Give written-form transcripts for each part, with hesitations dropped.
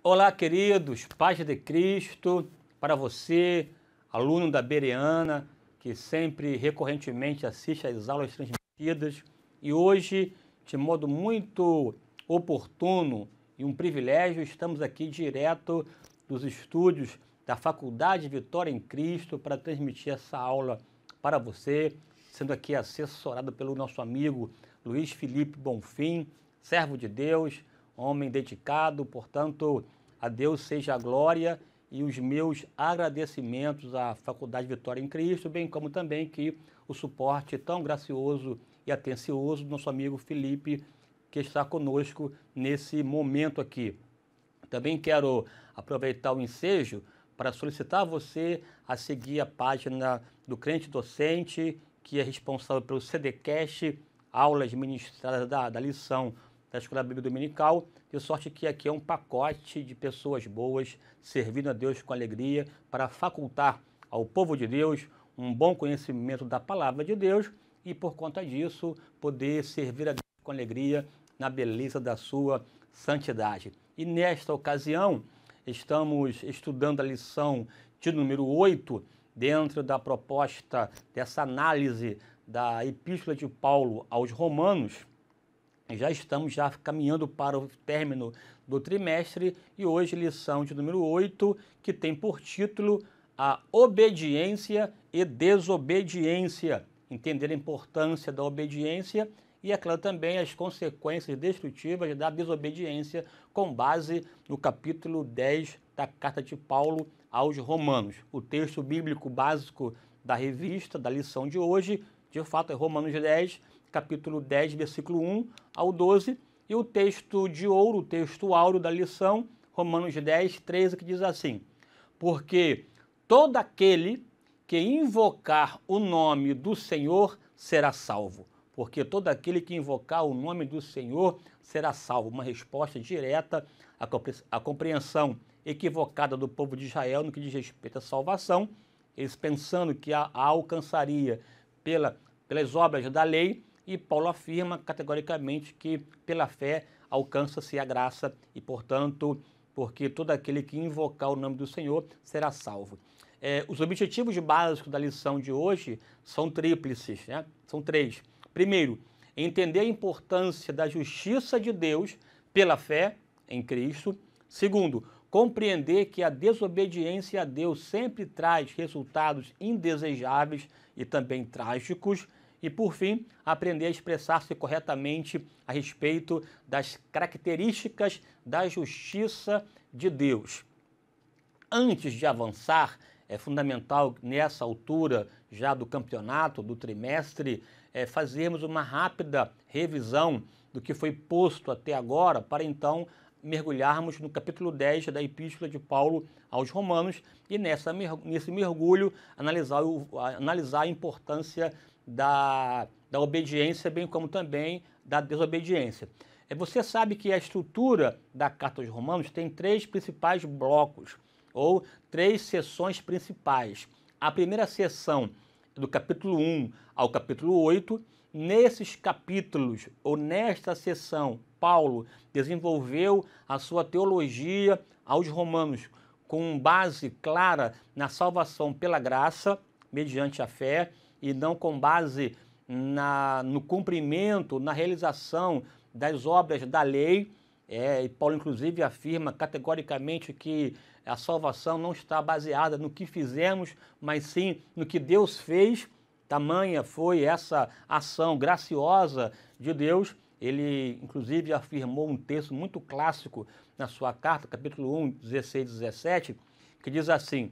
Olá, queridos, paz de Cristo, para você, aluno da Bereana, que sempre, recorrentemente assiste às aulas transmitidas, e hoje, de modo muito oportuno e um privilégio, estamos aqui direto dos estúdios da Faculdade Vitória em Cristo para transmitir essa aula para você, sendo aqui assessorado pelo nosso amigo Luiz Felipe Bonfim, servo de Deus, homem dedicado, portanto, a Deus seja a glória e os meus agradecimentos à Faculdade Vitória em Cristo, bem como também que o suporte tão gracioso e atencioso do nosso amigo Felipe, que está conosco nesse momento aqui. Também quero aproveitar o ensejo para solicitar a você a seguir a página do Crente Docente, que é responsável pelo CDcast, aulas ministradas da lição da Escola Bíblica Dominical, de sorte que aqui é um pacote de pessoas boas, servindo a Deus com alegria, para facultar ao povo de Deus um bom conhecimento da Palavra de Deus e, por conta disso, poder servir a Deus com alegria na beleza da sua santidade. E nesta ocasião, estamos estudando a lição de número 8, dentro da proposta dessa análise da Epístola de Paulo aos Romanos. Já estamos caminhando para o término do trimestre e hoje lição de número 8, que tem por título a obediência e desobediência. Entender a importância da obediência e, é claro, também as consequências destrutivas da desobediência, com base no capítulo 10 da carta de Paulo aos Romanos. O texto bíblico básico da revista, da lição de hoje, de fato é Romanos 10, capítulo 10, versículo 1 ao 12, e o texto de ouro, o texto áureo da lição, Romanos 10, 13, que diz assim: porque todo aquele que invocar o nome do Senhor será salvo. Porque todo aquele que invocar o nome do Senhor será salvo. Uma resposta direta à compreensão equivocada do povo de Israel no que diz respeito à salvação, eles pensando que a alcançaria pelas obras da lei, e Paulo afirma categoricamente que pela fé alcança-se a graça e, portanto, porque todo aquele que invocar o nome do Senhor será salvo. Os objetivos básicos da lição de hoje são tríplices, né? São três. Primeiro, entender a importância da justiça de Deus pela fé em Cristo. Segundo, compreender que a desobediência a Deus sempre traz resultados indesejáveis e também trágicos. E, por fim, aprender a expressar-se corretamente a respeito das características da justiça de Deus. Antes de avançar, é fundamental, nessa altura já do campeonato, do trimestre, fazermos uma rápida revisão do que foi posto até agora, para então mergulharmos no capítulo 10 da Epístola de Paulo aos Romanos e nesse mergulho analisar a importância da obediência, bem como também da desobediência. Você sabe que a estrutura da Carta aos Romanos tem três principais blocos, ou três seções principais. A primeira seção é do capítulo 1 ao capítulo 8. Nesses capítulos, ou nesta seção, Paulo desenvolveu a sua teologia aos Romanos com base clara na salvação pela graça, mediante a fé, e não com base no cumprimento, na realização das obras da lei. E Paulo, inclusive, afirma categoricamente que a salvação não está baseada no que fizemos, mas sim no que Deus fez. Tamanha foi essa ação graciosa de Deus. Ele, inclusive, afirmou um texto muito clássico na sua carta, capítulo 1, 16 e 17, que diz assim: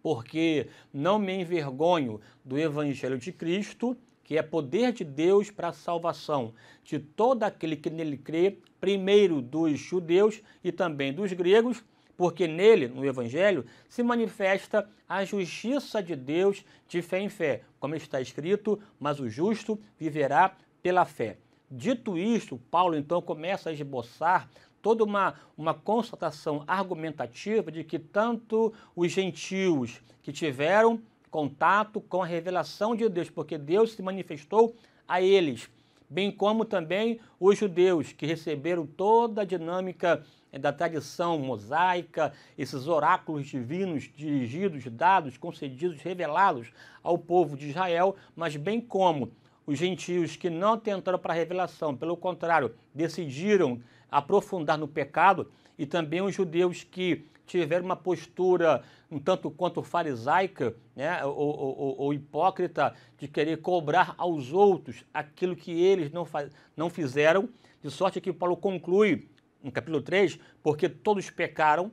porque não me envergonho do Evangelho de Cristo, que é poder de Deus para a salvação de todo aquele que nele crê, primeiro dos judeus e também dos gregos, porque nele, no Evangelho, se manifesta a justiça de Deus de fé em fé, como está escrito, mas o justo viverá pela fé. Dito isto, Paulo então começa a esboçar toda uma constatação argumentativa de que tanto os gentios que tiveram contato com a revelação de Deus, porque Deus se manifestou a eles, bem como também os judeus que receberam toda a dinâmica da tradição mosaica, esses oráculos divinos dirigidos, dados, concedidos, revelados ao povo de Israel, mas bem como os gentios que não atentaram para a revelação, pelo contrário, decidiram aprofundar no pecado, e também os judeus que tiveram uma postura um tanto quanto farisaica, né, ou hipócrita, de querer cobrar aos outros aquilo que eles não fizeram, de sorte que Paulo conclui no capítulo 3, porque todos pecaram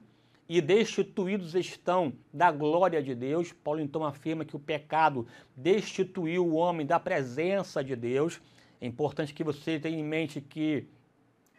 e destituídos estão da glória de Deus. Paulo então afirma que o pecado destituiu o homem da presença de Deus. É importante que você tenha em mente que,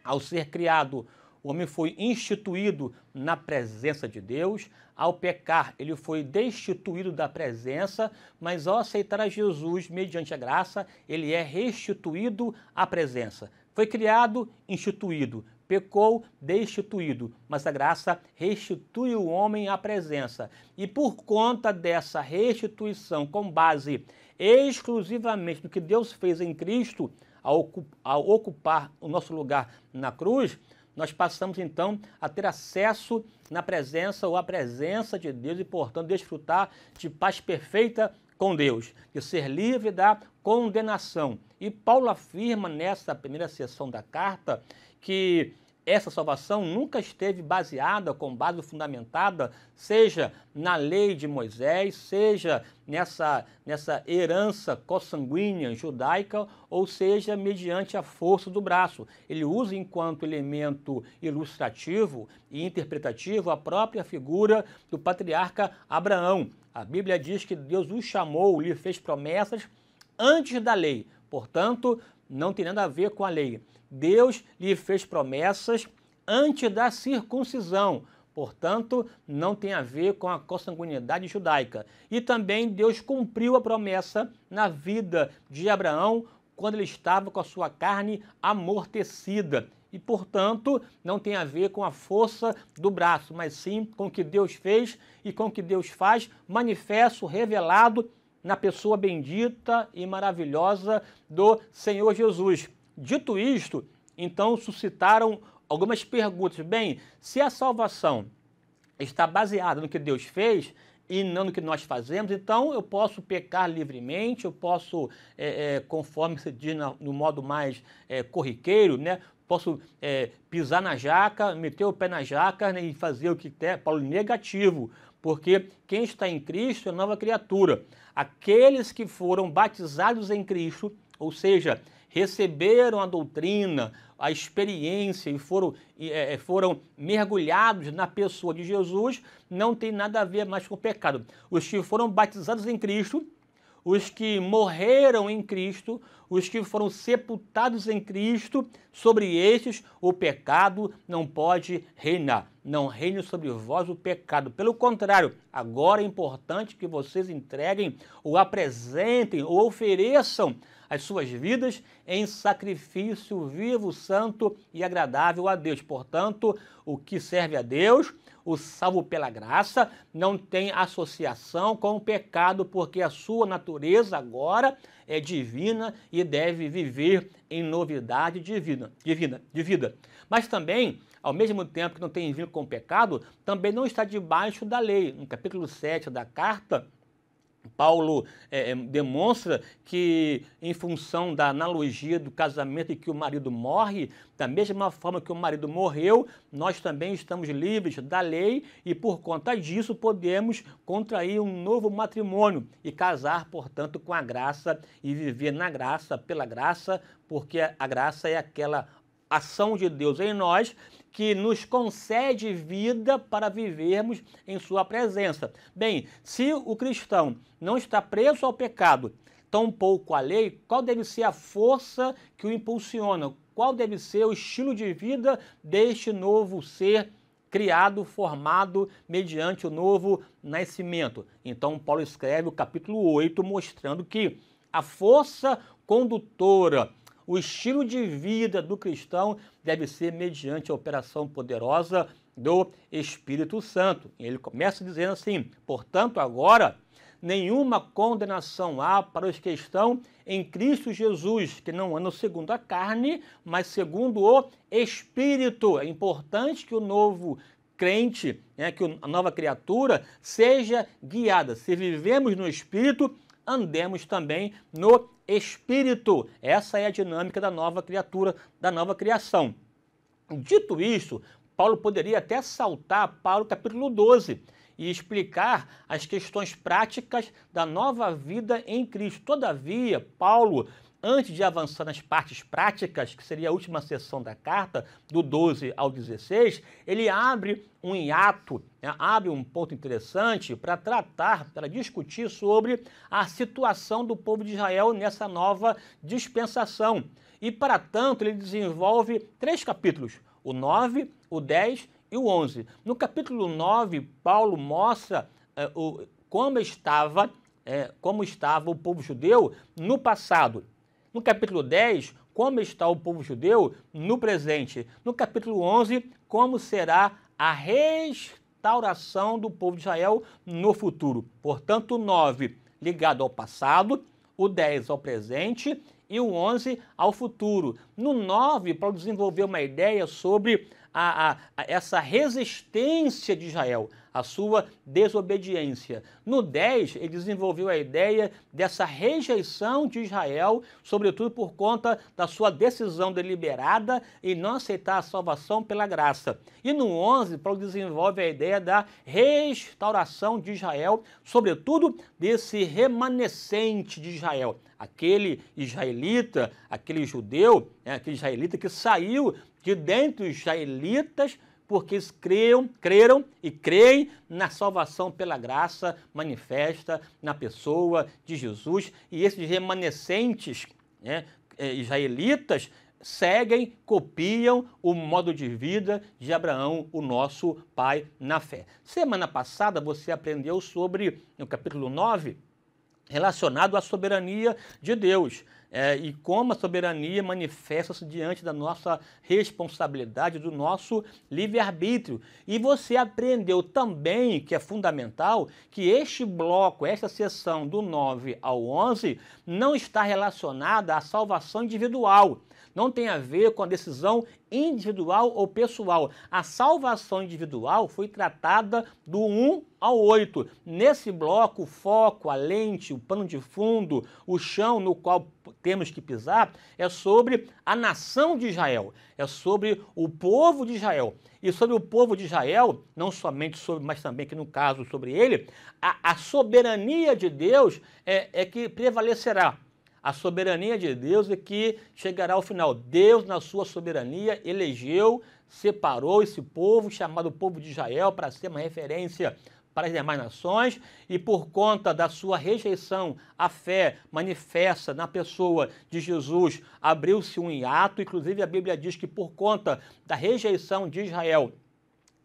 ao ser criado, o homem foi instituído na presença de Deus. Ao pecar, ele foi destituído da presença, mas ao aceitar a Jesus mediante a graça, ele é restituído à presença. Foi criado, instituído. Pecou, destituído, mas a graça restitui o homem à presença. E por conta dessa restituição, com base exclusivamente no que Deus fez em Cristo, ao ocupar o nosso lugar na cruz, nós passamos então a ter acesso na presença ou à presença de Deus e, portanto, desfrutar de paz perfeita com Deus, de ser livre da condenação. E Paulo afirma nessa primeira seção da carta que essa salvação nunca esteve baseada, com base fundamentada, seja na lei de Moisés, seja nessa herança consanguínea judaica, ou seja, mediante a força do braço. Ele usa enquanto elemento ilustrativo e interpretativo a própria figura do patriarca Abraão. A Bíblia diz que Deus o chamou, lhe fez promessas antes da lei, portanto, não tem nada a ver com a lei. Deus lhe fez promessas antes da circuncisão, portanto, não tem a ver com a consanguinidade judaica. E também Deus cumpriu a promessa na vida de Abraão quando ele estava com a sua carne amortecida. E, portanto, não tem a ver com a força do braço, mas sim com o que Deus fez e com o que Deus faz, manifesto, revelado na pessoa bendita e maravilhosa do Senhor Jesus. Dito isto, então suscitaram algumas perguntas. Bem, se a salvação está baseada no que Deus fez e não no que nós fazemos, então eu posso pecar livremente, eu posso, conforme se diz no modo mais corriqueiro, né? Posso pisar na jaca, meter o pé na jaca, né, e fazer o que quer. Paulo, negativo, porque quem está em Cristo é nova criatura. Aqueles que foram batizados em Cristo, ou seja, receberam a doutrina, a experiência e foram mergulhados na pessoa de Jesus, não tem nada a ver mais com o pecado. Os que foram batizados em Cristo, os que morreram em Cristo, os que foram sepultados em Cristo, sobre estes o pecado não pode reinar. Não reine sobre vós o pecado. Pelo contrário, agora é importante que vocês entreguem ou apresentem ou ofereçam as suas vidas em sacrifício vivo, santo e agradável a Deus. Portanto, o que serve a Deus, o salvo pela graça, não tem associação com o pecado, porque a sua natureza agora é divina e deve viver em novidade de vida. Mas também, ao mesmo tempo que não tem vínculo com o pecado, também não está debaixo da lei. No capítulo 7 da carta, Paulo demonstra que, em função da analogia do casamento em que o marido morre, da mesma forma que o marido morreu, nós também estamos livres da lei e, por conta disso, podemos contrair um novo matrimônio e casar, portanto, com a graça e viver na graça, pela graça, porque a graça é aquela ação de Deus em nós que nos concede vida para vivermos em sua presença. Bem, se o cristão não está preso ao pecado, tampouco à lei, qual deve ser a força que o impulsiona? Qual deve ser o estilo de vida deste novo ser criado, formado mediante o novo nascimento? Então, Paulo escreve o capítulo 8, mostrando que a força condutora, o estilo de vida do cristão deve ser mediante a operação poderosa do Espírito Santo. Ele começa dizendo assim: portanto, agora nenhuma condenação há para os que estão em Cristo Jesus, que não andam segundo a carne, mas segundo o Espírito. É importante que o novo crente, que a nova criatura, seja guiada. Se vivemos no Espírito, andemos também no Espírito. Essa é a dinâmica da nova criatura, da nova criação. Dito isso, Paulo poderia até saltar para o capítulo 12 e explicar as questões práticas da nova vida em Cristo. Todavia, Paulo, antes de avançar nas partes práticas, que seria a última seção da carta, do 12 ao 16, ele abre um hiato, abre um ponto interessante para tratar, para discutir sobre a situação do povo de Israel nessa nova dispensação. E, para tanto, ele desenvolve 3 capítulos, o 9, o 10 e o 11. No capítulo 9, Paulo mostra como estava o povo judeu no passado. No capítulo 10, como está o povo judeu no presente. No capítulo 11, como será a restauração do povo de Israel no futuro. Portanto, o 9 ligado ao passado, o 10 ao presente e o 11 ao futuro. No 9, Paulo desenvolveu uma ideia sobre essa resistência de Israel, a sua desobediência. No 10, ele desenvolveu a ideia dessa rejeição de Israel, sobretudo por conta da sua decisão deliberada em não aceitar a salvação pela graça. E no 11, Paulo desenvolve a ideia da restauração de Israel, sobretudo desse remanescente de Israel, aquele israelita, aquele judeu, aquele israelita que saiu de dentre os israelitas, porque eles creram e creem na salvação pela graça manifesta na pessoa de Jesus. E esses remanescentes israelitas seguem, copiam o modo de vida de Abraão, o nosso pai na fé. Semana passada você aprendeu sobre, no capítulo 9, relacionado à soberania de Deus. E como a soberania manifesta-se diante da nossa responsabilidade, do nosso livre-arbítrio. E você aprendeu também, que é fundamental, que este bloco, esta seção do 9 ao 11, não está relacionada à salvação individual. Não tem a ver com a decisão individual ou pessoal. A salvação individual foi tratada do 1 ao 8. Nesse bloco, o foco, a lente, o pano de fundo, o chão no qual temos que pisar, é sobre a nação de Israel, é sobre o povo de Israel. E sobre o povo de Israel, não somente sobre, mas também que no caso sobre ele, a soberania de Deus é que prevalecerá. A soberania de Deus é que chegará ao final. Deus, na sua soberania, elegeu, separou esse povo, chamado povo de Israel, para ser uma referência para as demais nações, e por conta da sua rejeição à fé manifesta na pessoa de Jesus, abriu-se um hiato. Inclusive a Bíblia diz que por conta da rejeição de Israel,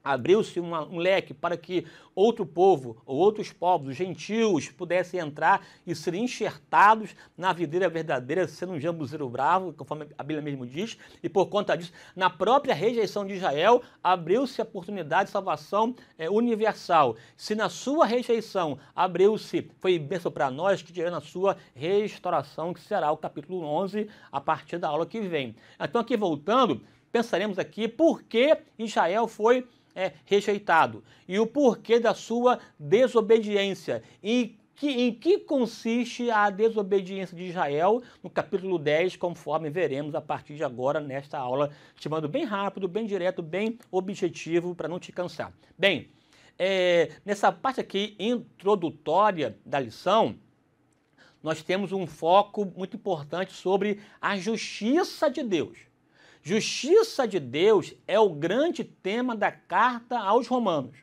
abriu-se um leque para que outro povo, ou outros povos, os gentios, pudessem entrar e ser enxertados na videira verdadeira, sendo um jambuzeiro bravo, conforme a Bíblia mesmo diz. E por conta disso, na própria rejeição de Israel, abriu-se a oportunidade de salvação universal. Se na sua rejeição abriu-se, foi bênção para nós, que dirá na sua restauração, que será o capítulo 11, a partir da aula que vem. Então, aqui voltando, pensaremos aqui por que Israel foi rejeitado e o porquê da sua desobediência. Em que consiste a desobediência de Israel no capítulo 10, conforme veremos a partir de agora nesta aula, chamando bem rápido, bem direto, bem objetivo, para não te cansar. Bem, nessa parte aqui introdutória da lição, nós temos um foco muito importante sobre a justiça de Deus. Justiça de Deus é o grande tema da carta aos Romanos.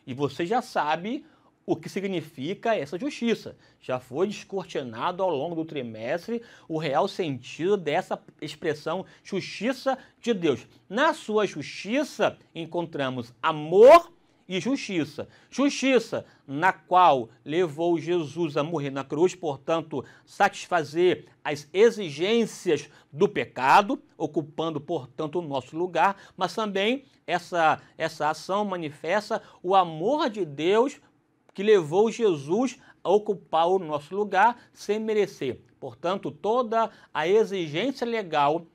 E você já sabe o que significa essa justiça. Já foi descortinado ao longo do trimestre o real sentido dessa expressão justiça de Deus. Na sua justiça encontramos amor e justiça. Justiça na qual levou Jesus a morrer na cruz, portanto, satisfazer as exigências do pecado, ocupando, portanto, o nosso lugar, mas também essa ação manifesta o amor de Deus que levou Jesus ocupar o nosso lugar sem merecer. Portanto, toda a exigência legal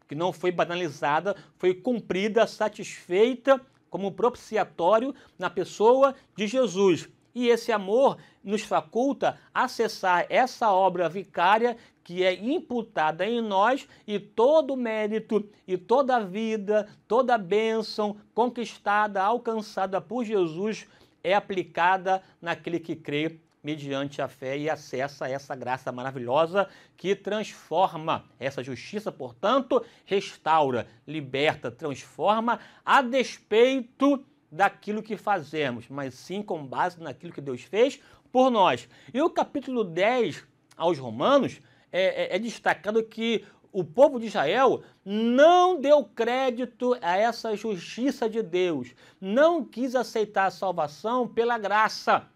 que não foi banalizada, foi cumprida, satisfeita como propiciatório na pessoa de Jesus. E esse amor nos faculta acessar essa obra vicária que é imputada em nós, e todo o mérito e toda a vida, toda a bênção conquistada, alcançada por Jesus é aplicada naquele que crê mediante a fé e acessa essa graça maravilhosa que transforma. Essa justiça, portanto, restaura, liberta, transforma a despeito daquilo que fazemos, mas sim com base naquilo que Deus fez por nós. E o capítulo 10 aos Romanos é destacado que o povo de Israel não deu crédito a essa justiça de Deus, não quis aceitar a salvação pela graça,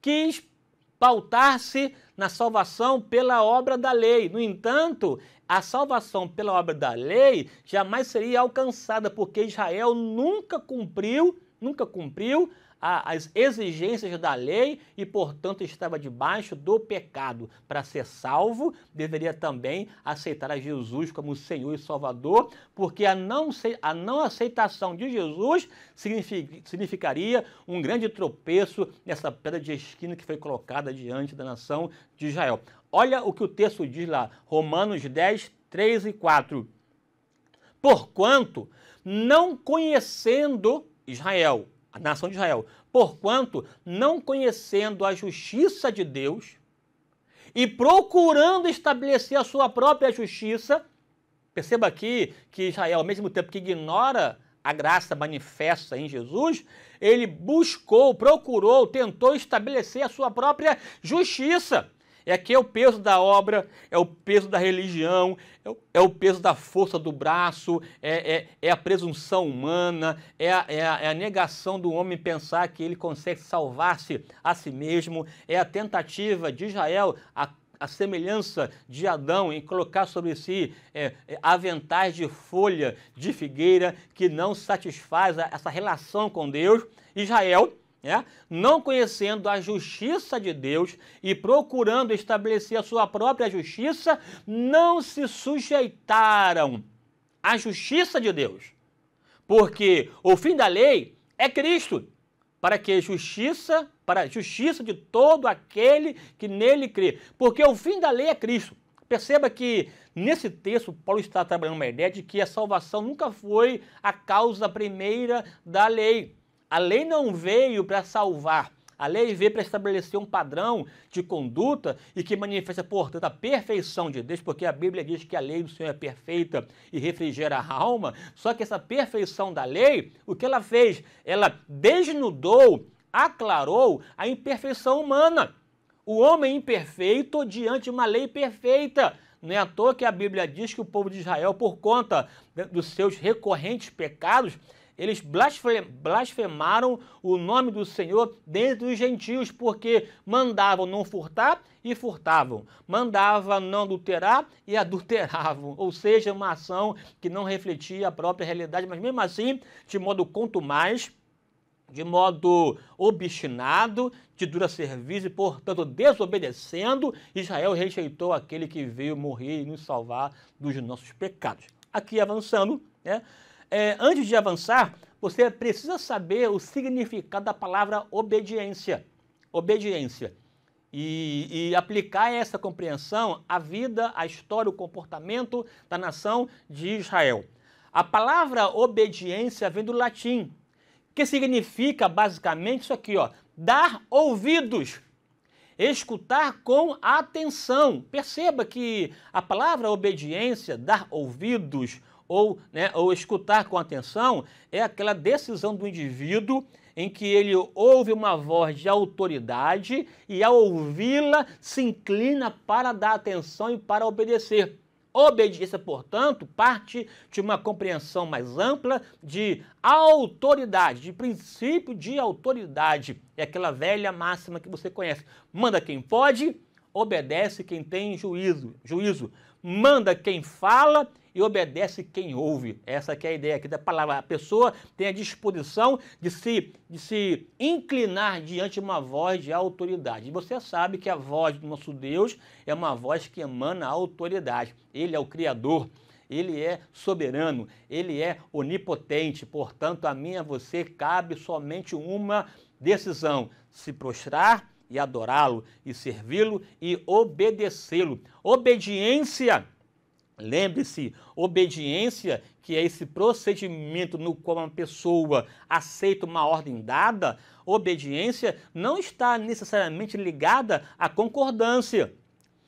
quis pautar-se na salvação pela obra da lei. No entanto, a salvação pela obra da lei jamais seria alcançada, porque Israel nunca cumpriu as exigências da lei e, portanto, estava debaixo do pecado. Para ser salvo, deveria também aceitar a Jesus como Senhor e Salvador, porque a não aceitação de Jesus significaria um grande tropeço nessa pedra de esquina que foi colocada diante da nação de Israel. Olha o que o texto diz lá, Romanos 10, 3 e 4. Porquanto, não conhecendo Israel, a nação de Israel, porquanto, não conhecendo a justiça de Deus e procurando estabelecer a sua própria justiça, perceba aqui que Israel, ao mesmo tempo que ignora a graça manifesta em Jesus, ele procurou, tentou estabelecer a sua própria justiça. Aqui é o peso da obra, é o peso da religião, é o peso da força do braço, é a presunção humana, é a negação do homem pensar que ele consegue salvar-se a si mesmo, é a tentativa de Israel, a semelhança de Adão em colocar sobre si aventais de folha de figueira que não satisfaz essa relação com Deus. Israel, não conhecendo a justiça de Deus e procurando estabelecer a sua própria justiça, não se sujeitaram à justiça de Deus. Porque o fim da lei é Cristo, para a justiça de todo aquele que nele crê. Porque o fim da lei é Cristo. Perceba que nesse texto Paulo está trabalhando uma ideia de que a salvação nunca foi a causa primeira da lei. A lei não veio para salvar, a lei veio para estabelecer um padrão de conduta e que manifesta, portanto, a perfeição de Deus, porque a Bíblia diz que a lei do Senhor é perfeita e refrigera a alma, só que essa perfeição da lei, o que ela fez? Ela desnudou, aclarou a imperfeição humana. O homem imperfeito diante de uma lei perfeita. Não é à toa que a Bíblia diz que o povo de Israel, por conta dos seus recorrentes pecados, eles blasfemaram o nome do Senhor dentre os gentios, porque mandavam não furtar e furtavam, mandavam não adulterar e adulteravam, ou seja, uma ação que não refletia a própria realidade, mas mesmo assim, de modo contumaz, de modo obstinado, de dura serviço e, portanto, desobedecendo, Israel rejeitou aquele que veio morrer e nos salvar dos nossos pecados. Aqui avançando, antes de avançar, você precisa saber o significado da palavra obediência. Obediência. E aplicar essa compreensão à vida, à história, o comportamento da nação de Israel. A palavra obediência vem do latim, que significa basicamente isso aqui, dar ouvidos. Escutar com atenção. Perceba que a palavra obediência, dar ouvidos, ou escutar com atenção, é aquela decisão do indivíduo em que ele ouve uma voz de autoridade e, ao ouvi-la, se inclina para dar atenção e para obedecer. Obediência, portanto, parte de uma compreensão mais ampla de autoridade, de princípio de autoridade. É aquela velha máxima que você conhece. Manda quem pode, obedece quem tem juízo. manda quem fala e obedece quem ouve. Essa que é a ideia aqui da palavra. A pessoa tem a disposição de se inclinar diante de uma voz de autoridade. E você sabe que a voz do nosso Deus é uma voz que emana autoridade. Ele é o Criador, Ele é soberano, Ele é onipotente. Portanto, a mim e a você cabe somente uma decisão: se prostrar e adorá-lo, e servi-lo e obedecê-lo. Obediência, lembre-se, obediência, que é esse procedimento no qual uma pessoa aceita uma ordem dada, obediência não está necessariamente ligada à concordância.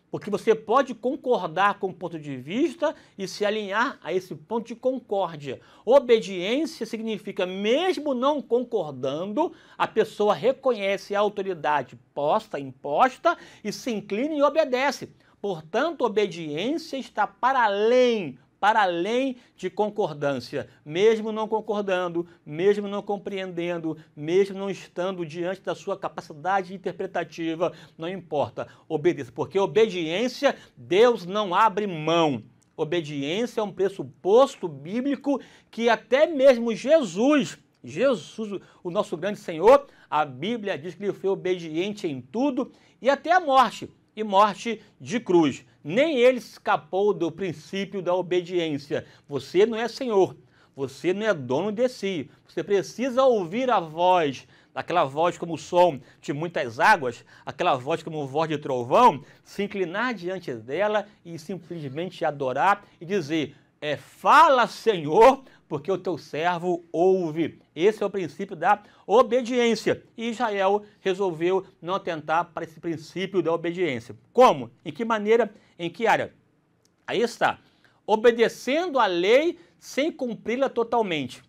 Porque você pode concordar com o ponto de vista e se alinhar a esse ponto de concórdia. Obediência significa, mesmo não concordando, a pessoa reconhece a autoridade imposta e se inclina e obedece. Portanto, obediência está para além de concordância, mesmo não concordando, mesmo não compreendendo, mesmo não estando diante da sua capacidade interpretativa, não importa, obedeça, porque obediência, Deus não abre mão. Obediência é um pressuposto bíblico que até mesmo Jesus, o nosso grande Senhor, a Bíblia diz que ele foi obediente em tudo e até a morte. E morte de cruz. Nem ele escapou do princípio da obediência. Você não é senhor, você não é dono de si. Você precisa ouvir a voz, aquela voz como o som de muitas águas, aquela voz como voz de trovão, se inclinar diante dela e simplesmente adorar e dizer: fala, Senhor, porque o teu servo ouve. Esse é o princípio da obediência. E Israel resolveu não atentar para esse princípio da obediência. Como? Em que maneira? Em que área? Aí está. Obedecendo a lei sem cumpri-la totalmente.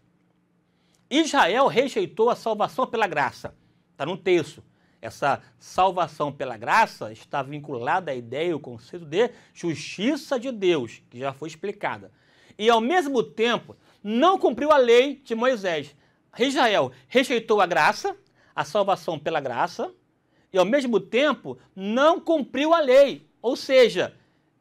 Israel rejeitou a salvação pela graça. Está no texto. Essa salvação pela graça está vinculada à ideia e ao conceito de justiça de Deus, que já foi explicada. E, ao mesmo tempo, não cumpriu a lei de Moisés. Israel rejeitou a graça, a salvação pela graça, e, ao mesmo tempo, não cumpriu a lei. Ou seja,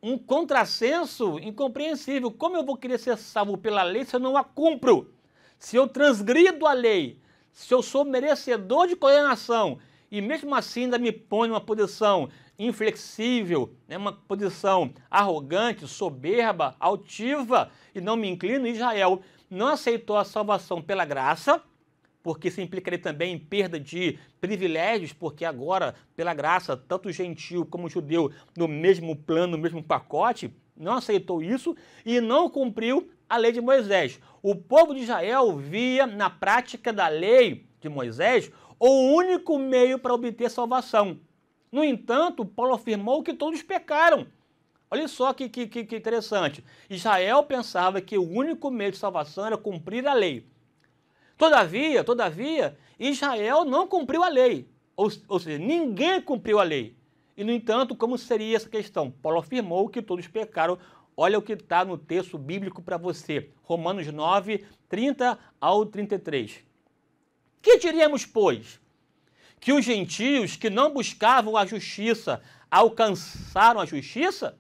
um contrassenso incompreensível. Como eu vou querer ser salvo pela lei se eu não a cumpro? Se eu transgrido a lei, se eu sou merecedor de condenação, e mesmo assim ainda me põe numa posição inflexível, uma posição arrogante, soberba, altiva, e não me inclino, Israel não aceitou a salvação pela graça, porque isso implicaria também em perda de privilégios, porque agora, pela graça, tanto o gentio como o judeu, no mesmo plano, no mesmo pacote, não aceitou isso e não cumpriu a lei de Moisés. O povo de Israel via na prática da lei de Moisés o único meio para obter salvação. No entanto, Paulo afirmou que todos pecaram. Olha só que interessante. Israel pensava que o único meio de salvação era cumprir a lei. Todavia, Israel não cumpriu a lei. Ou seja, ninguém cumpriu a lei. E, no entanto, como seria essa questão? Paulo afirmou que todos pecaram. Olha o que está no texto bíblico para você. Romanos 9, 30 ao 33. Que diríamos, pois? Que os gentios que não buscavam a justiça alcançaram a justiça?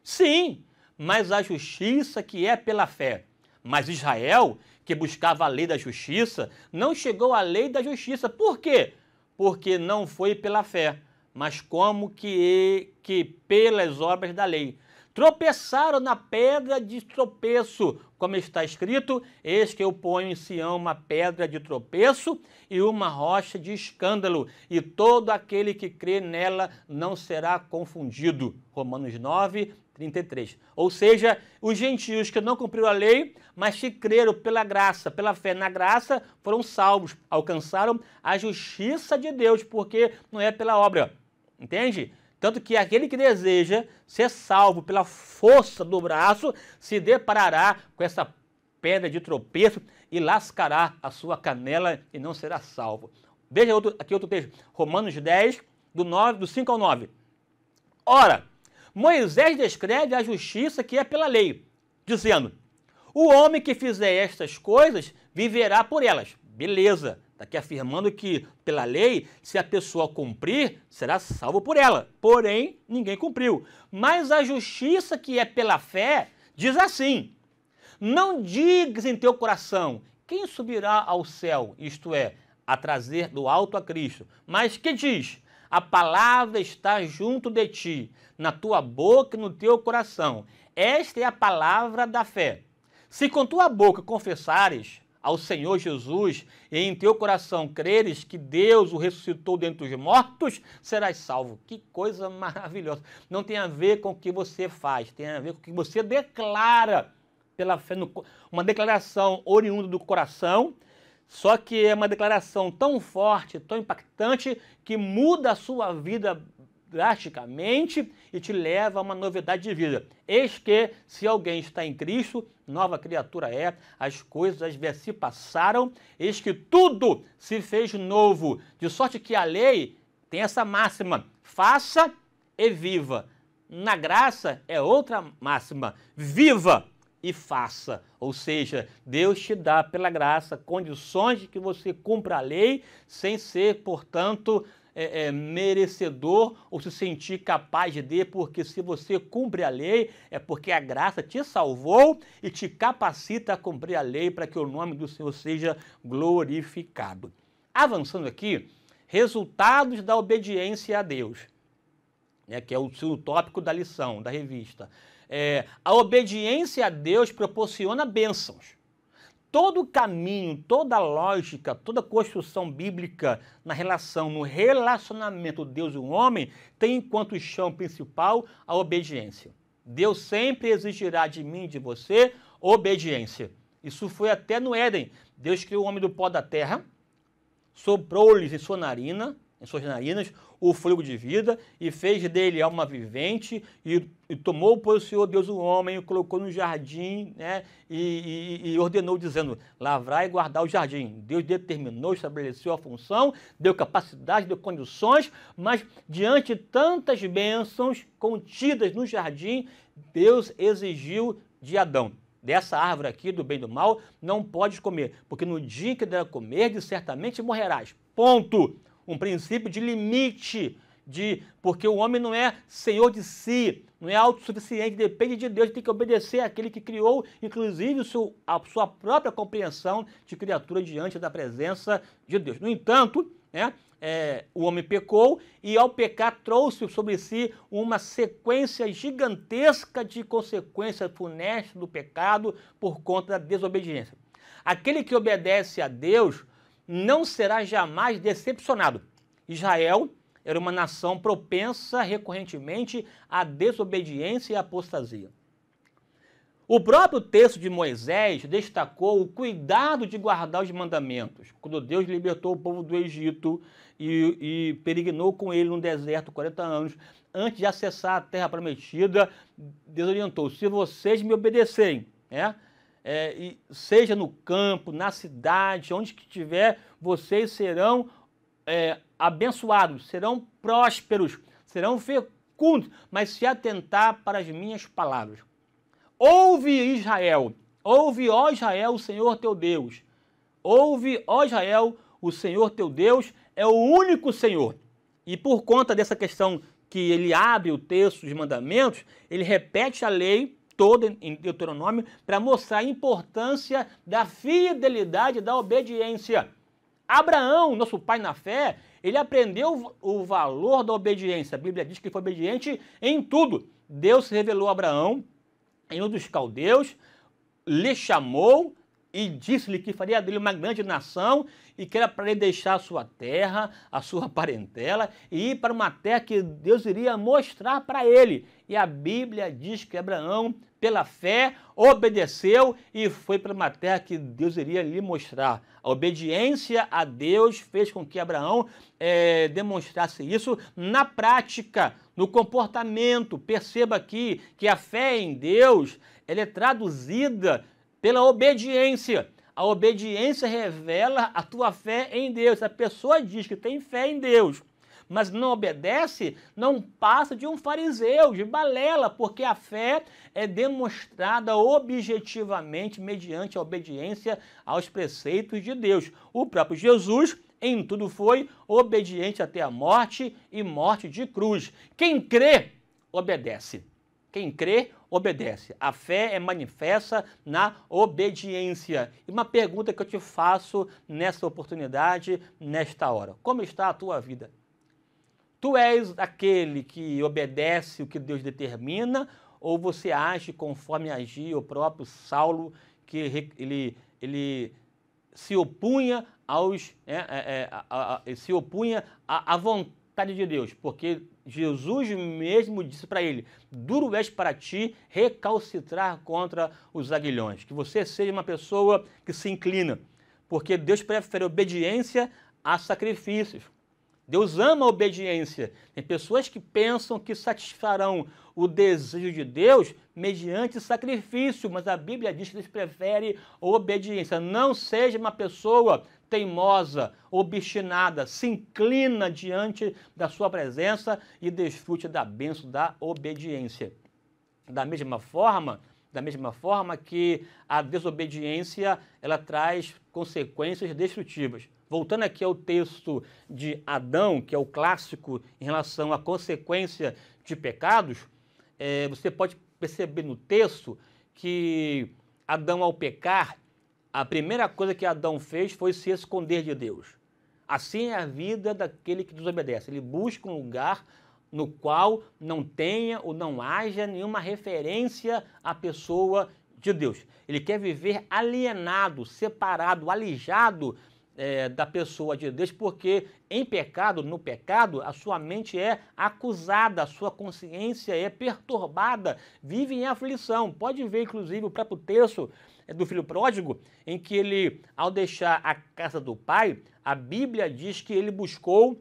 Sim, mas a justiça que é pela fé. Mas Israel, que buscava a lei da justiça, não chegou à lei da justiça. Por quê? Porque não foi pela fé, mas como que pelas obras da lei. Tropeçaram na pedra de tropeço, como está escrito: eis que eu ponho em Sião uma pedra de tropeço e uma rocha de escândalo, e todo aquele que crê nela não será confundido. Romanos 9, 33. Ou seja, os gentios que não cumpriram a lei, mas que creram pela graça, pela fé na graça, foram salvos, alcançaram a justiça de Deus, porque não é pela obra. Entende? Tanto que aquele que deseja ser salvo pela força do braço se deparará com essa pedra de tropeço e lascará a sua canela e não será salvo. Veja aqui outro texto, Romanos 10, do 5 ao 9. Ora, Moisés descreve a justiça que é pela lei, dizendo: o homem que fizer estas coisas viverá por elas. Beleza, Está aqui afirmando que, pela lei, se a pessoa cumprir, será salvo por ela. Porém, ninguém cumpriu. Mas a justiça que é pela fé diz assim: não digas em teu coração, quem subirá ao céu, isto é, a trazer do alto a Cristo. Mas que diz? A palavra está junto de ti, na tua boca e no teu coração. Esta é a palavra da fé. Se com tua boca confessares ao Senhor Jesus e em teu coração creres que Deus o ressuscitou dentre os mortos, serás salvo. Que coisa maravilhosa. Não tem a ver com o que você faz, tem a ver com o que você declara pela fé, uma declaração oriunda do coração, só que é uma declaração tão forte, tão impactante, que muda a sua vida drasticamente e te leva a uma novidade de vida. Eis que, se alguém está em Cristo, nova criatura é, as coisas se passaram, eis que tudo se fez novo, de sorte que a lei tem essa máxima: faça e viva. Na graça é outra máxima: viva e faça. Ou seja, Deus te dá pela graça condições de que você cumpra a lei sem ser, portanto, merecedor ou se sentir capaz de, porque se você cumpre a lei, é porque a graça te salvou e te capacita a cumprir a lei para que o nome do Senhor seja glorificado. Avançando aqui, resultados da obediência a Deus, que é o tópico da lição, da revista. A obediência a Deus proporciona bênçãos. Todo caminho, toda lógica, toda construção bíblica na relação, no relacionamento Deus e o homem, tem enquanto chão principal a obediência. Deus sempre exigirá de mim e de você obediência. Isso foi até no Éden. Deus criou o homem do pó da terra, soprou-lhes em suas narinas, o fôlego de vida, e fez dele alma vivente, e tomou, pois, o Senhor Deus o homem, o colocou no jardim, né, e ordenou, dizendo: lavrai e guardar o jardim. Deus determinou, estabeleceu a função, deu capacidade, deu condições, mas diante de tantas bênçãos contidas no jardim, Deus exigiu de Adão: dessa árvore aqui, do bem e do mal, não podes comer, porque no dia que dela comerdes, certamente morrerás. Ponto. Um princípio de limite, porque o homem não é senhor de si, não é autossuficiente, depende de Deus, tem que obedecer àquele que criou, inclusive a sua própria compreensão de criatura diante da presença de Deus. No entanto, o homem pecou e, ao pecar, trouxe sobre si uma sequência gigantesca de consequências funestas do pecado por conta da desobediência. Aquele que obedece a Deus não será jamais decepcionado. Israel era uma nação propensa recorrentemente à desobediência e à apostasia. O próprio texto de Moisés destacou o cuidado de guardar os mandamentos, quando Deus libertou o povo do Egito e peregrinou com ele no deserto 40 anos. Antes de acessar a terra prometida, Deus orientou: se vocês me obedecerem, e seja no campo, na cidade, onde que estiver, vocês serão abençoados, serão prósperos, serão fecundos, mas se atentar para as minhas palavras. Ouve, Israel, ouve, ó Israel, o Senhor teu Deus. Ouve, ó Israel, o Senhor teu Deus é o único Senhor. E por conta dessa questão que ele abre o texto dos mandamentos, ele repete a lei toda em Deuteronômio para mostrar a importância da fidelidade, da obediência. Abraão, nosso pai na fé, ele aprendeu o valor da obediência. A Bíblia diz que ele foi obediente em tudo. Deus se revelou a Abraão em um dos caldeus, lhe chamou e disse-lhe que faria dele uma grande nação e que era para ele deixar a sua terra, a sua parentela e ir para uma terra que Deus iria mostrar para ele. E a Bíblia diz que Abraão, pela fé, obedeceu e foi para uma terra que Deus iria lhe mostrar. A obediência a Deus fez com que Abraão demonstrasse isso na prática, no comportamento. Perceba aqui que a fé em Deus ela é traduzida pela obediência. A obediência revela a tua fé em Deus. A pessoa diz que tem fé em Deus, mas não obedece, não passa de um fariseu, de balela, porque a fé é demonstrada objetivamente mediante a obediência aos preceitos de Deus. O próprio Jesus, em tudo foi obediente até a morte e morte de cruz. Quem crê, obedece. Quem crê, obedece. A fé é manifesta na obediência. E uma pergunta que eu te faço nessa oportunidade, nesta hora. Como está a tua vida? Tu és aquele que obedece o que Deus determina ou você age conforme agia o próprio Saulo, que ele se opunha à vontade de Deus, porque Jesus mesmo disse para ele: duro és para ti recalcitrar contra os aguilhões. Que você seja uma pessoa que se inclina, porque Deus prefere obediência a sacrifícios. Deus ama a obediência. Tem pessoas que pensam que satisfarão o desejo de Deus mediante sacrifício, mas a Bíblia diz que Deus prefere obediência. Não seja uma pessoa teimosa, obstinada, se inclina diante da sua presença e desfrute da bênção da obediência. Da mesma forma que a desobediência, ela traz consequências destrutivas. Voltando aqui ao texto de Adão, que é o clássico em relação à consequência de pecados, você pode perceber no texto que Adão, ao pecar, a primeira coisa que Adão fez foi se esconder de Deus. Assim é a vida daquele que desobedece. Ele busca um lugar no qual não tenha ou não haja nenhuma referência à pessoa de Deus. Ele quer viver alienado, separado, alijado da pessoa de Deus, porque no pecado, a sua mente é acusada, a sua consciência é perturbada, vive em aflição. Pode ver, inclusive, o próprio texto do filho pródigo, em que ele, ao deixar a casa do pai, a Bíblia diz que ele buscou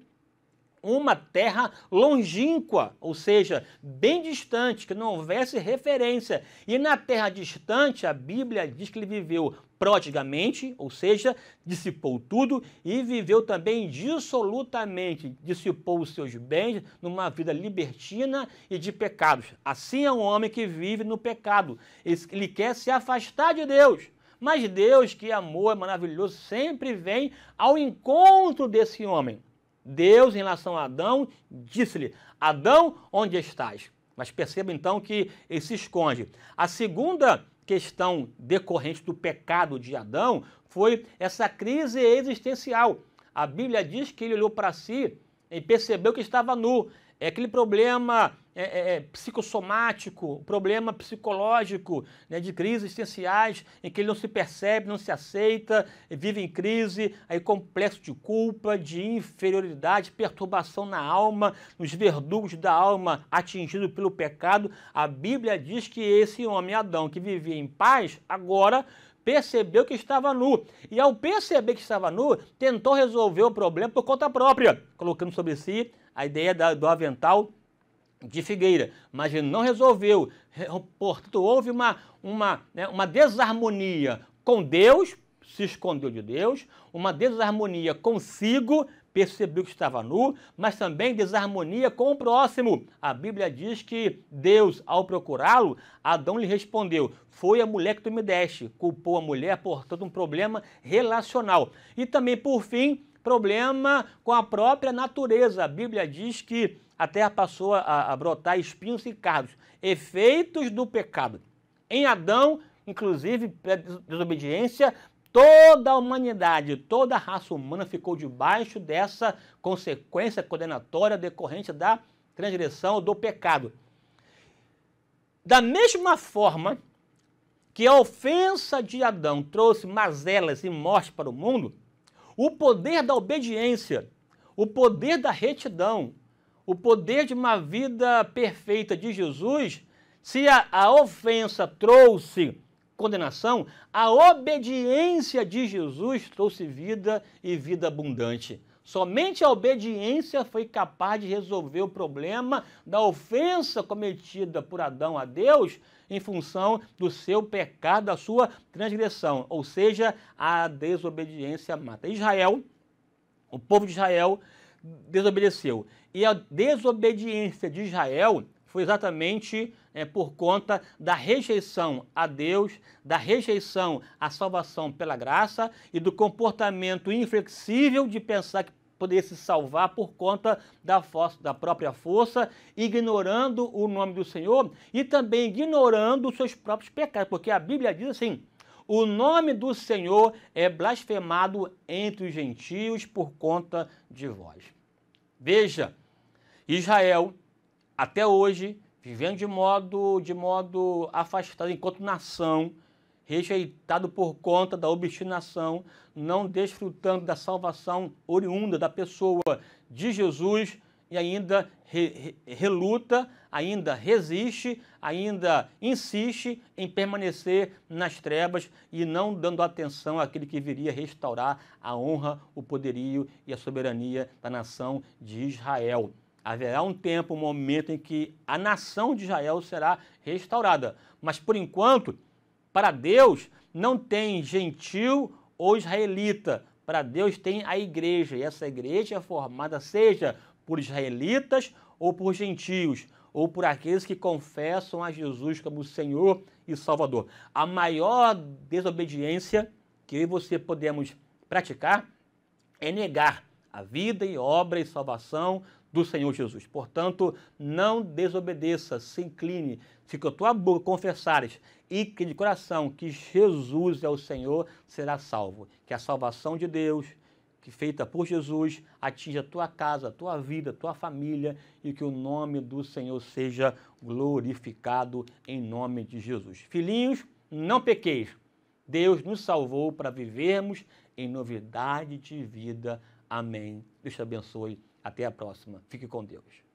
uma terra longínqua, ou seja, bem distante, que não houvesse referência. E na terra distante, a Bíblia diz que ele viveu prodigamente, ou seja, dissipou tudo, e viveu também dissolutamente, dissipou os seus bens numa vida libertina e de pecados. Assim é um homem que vive no pecado. Ele quer se afastar de Deus. Mas Deus, que amor é maravilhoso, sempre vem ao encontro desse homem. Deus, em relação a Adão, disse-lhe: Adão, onde estás? Mas perceba então que ele se esconde. A segunda questão decorrente do pecado de Adão foi essa crise existencial. A Bíblia diz que ele olhou para si e percebeu que estava nu. É aquele problema psicossomático, problema psicológico, né, de crises existenciais, em que ele não se percebe, não se aceita, vive em crise, aí complexo de culpa, de inferioridade, perturbação na alma, nos verdugos da alma atingido pelo pecado. A Bíblia diz que esse homem, Adão, que vivia em paz, agora percebeu que estava nu. E ao perceber que estava nu, tentou resolver o problema por conta própria, colocando sobre si a ideia do avental de figueira, mas ele não resolveu. Portanto, houve uma desarmonia com Deus, se escondeu de Deus, uma desarmonia consigo, percebeu que estava nu, mas também desarmonia com o próximo. A Bíblia diz que Deus, ao procurá-lo, Adão lhe respondeu: foi a mulher que tu me deste. Culpou a mulher, portanto, um problema relacional. E também, por fim, problema com a própria natureza. A Bíblia diz que a terra passou a brotar espinhos e cardos, efeitos do pecado. Em Adão, inclusive, pela desobediência, toda a humanidade, toda a raça humana ficou debaixo dessa consequência condenatória decorrente da transgressão do pecado. Da mesma forma que a ofensa de Adão trouxe mazelas e morte para o mundo, o poder da obediência, o poder da retidão, o poder de uma vida perfeita de Jesus, se a ofensa trouxe condenação, a obediência de Jesus trouxe vida e vida abundante. Somente a obediência foi capaz de resolver o problema da ofensa cometida por Adão a Deus em função do seu pecado, da sua transgressão, ou seja, a desobediência mata. Israel, o povo de Israel, desobedeceu. E a desobediência de Israel foi exatamente por conta da rejeição a Deus, da rejeição à salvação pela graça e do comportamento inflexível de pensar que poderia se salvar por conta da própria força, ignorando o nome do Senhor e também ignorando os seus próprios pecados, porque a Bíblia diz assim: o nome do Senhor é blasfemado entre os gentios por conta de vós. Veja, Israel, até hoje, vivendo de modo afastado, enquanto nação, rejeitado por conta da obstinação, não desfrutando da salvação oriunda da pessoa de Jesus e ainda reluta, ainda resiste, ainda insiste em permanecer nas trevas e não dando atenção àquele que viria restaurar a honra, o poderio e a soberania da nação de Israel. Haverá um tempo, um momento em que a nação de Israel será restaurada, mas por enquanto, para Deus não tem gentil ou israelita, para Deus tem a igreja, e essa igreja é formada seja por israelitas ou por gentios, ou por aqueles que confessam a Jesus como Senhor e Salvador. A maior desobediência que eu e você podemos praticar é negar a vida e obra e salvação do Senhor Jesus. Portanto, não desobedeça, se incline, se com a tua boca confessares e que de coração que Jesus é o Senhor, será salvo. Que a salvação de Deus, que feita por Jesus, atinja a tua casa, a tua vida, a tua família e que o nome do Senhor seja glorificado em nome de Jesus. Filhinhos, não pequeis. Deus nos salvou para vivermos em novidade de vida. Amém. Deus te abençoe. Até a próxima. Fique com Deus.